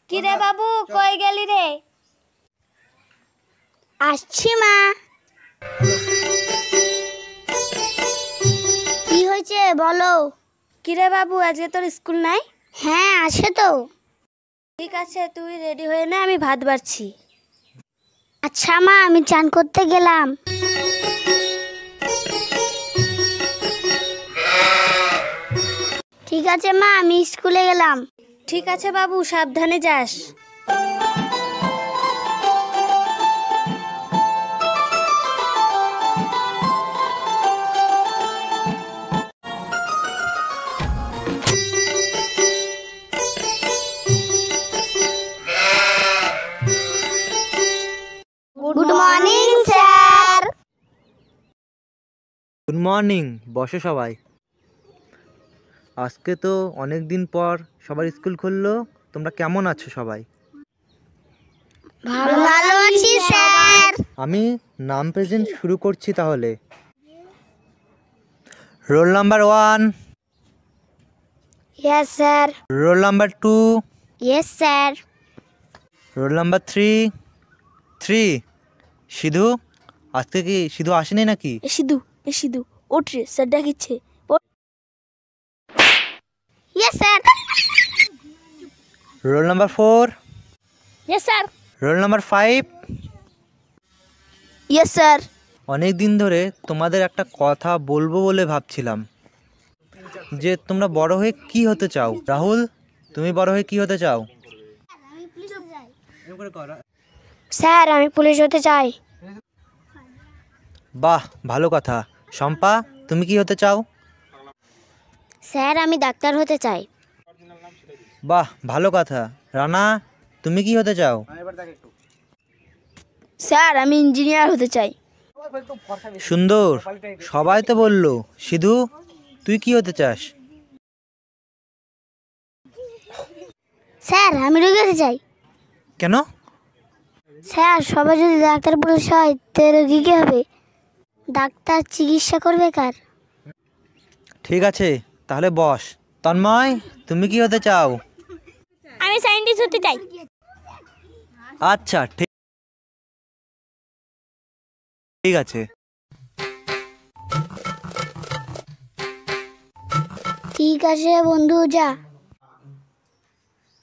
কিরে বাবু, কই গেলি রে? আসছি মা। কি হয়েছে বলো? কিরে বাবু, আজকে তোর স্কুল নাই? হ্যাঁ আছে তো। ঠিক আছে, তুই রেডি হয়ে নে, আমি ভাত বাড়ছি। আচ্ছা মা, আমি চান করতে গেলাম। ঠিক আছে মা, আমি স্কুলে গেলাম। ঠিক আছে বাবু, সাবধানে যাস। Good morning sir. Good morning, বসো সবাই। আজকে তো অনেক দিন পর সবার স্কুল খুললো, তোমরা কেমন আছো সবাই? ভালো আছি স্যার। আমি নাম প্রেজেন্ট শুরু করছি তাহলে। Roll number 1, yes sir. Roll number 2, yes sir. Roll number 3। Sidhu, আজকে কি সিধু আসেনি নাকি? এ সিধু ওঠ রে, স্যার ডাকিচ্ছে। Yes sir. Roll number 4, yes sir. Roll number 5। Yes sir. অনেক দিন ধরে তোমাদের একটা কথা বলবো বলে ভাবছিলাম, যে তোমরা বড় হয়ে কি হতে চাও। রাহুল, তুমি বড় হয়ে কি হতে চাও? স্যার আমি পুলিশ হতে চাই। বাহ, ভালো কথা। শম্পা, তুমি কি হতে চাও? স্যার আমি ডাক্তার হতে চাই। বাহ, ভালো কথা। রানা, তুমি কি হতে চাও? স্যার আমি ইঞ্জিনিয়ার হতে চাই। সুন্দর, সবাই তো বললো। সিধু, তুই কি হতে চাস? স্যার আমি রোগী হতে চাই। কেন? স্যার সবাই যদি ডাক্তার পুলিশ হয় তো রোগী কি হবে? ডাক্তার চিকিৎসা করবে কার? ঠিক আছে, তাহলে বস। তন্ময়, তুমি কি হতে চাও? আমি সায়েন্টিস্ট হতে চাই। আচ্ছা, ঠিক আছে। ঠিক আছে বন্ধু, যা।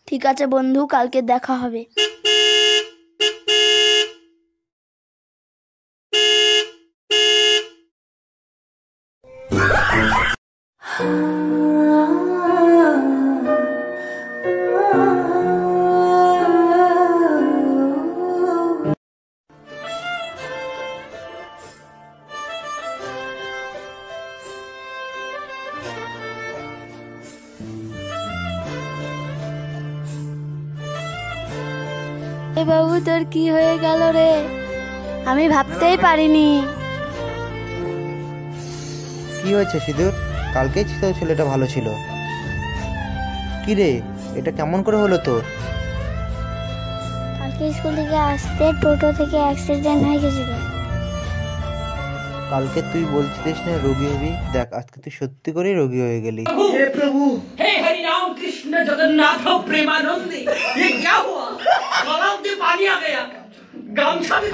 ঠিক আছে বন্ধু, কালকে দেখা হবে। বাবু, তোর কি হয়ে গেল রে? আমি ভাবতেই পারিনি। কি হয়েছে সিধুর? কালকেই তো ছেলেটা ভালো ছিল। কি রে, এটা কেমন করে হলো তোর? কালকে স্কুল থেকে আসতে টোটো থেকে অ্যাক্সিডেন্ট হয়ে গেছিল। কালকে তুই বলছিলিস না রোগী হবি, দেখ আজকে তুই সত্যি করেই রোগী হয়ে গেলি। हे प्रभु, हे हरि राम कृष्ण जगन्नाथ प्रेमानंदी, ये क्या हुआ? गलाव में पानी आ गया, गामछा भी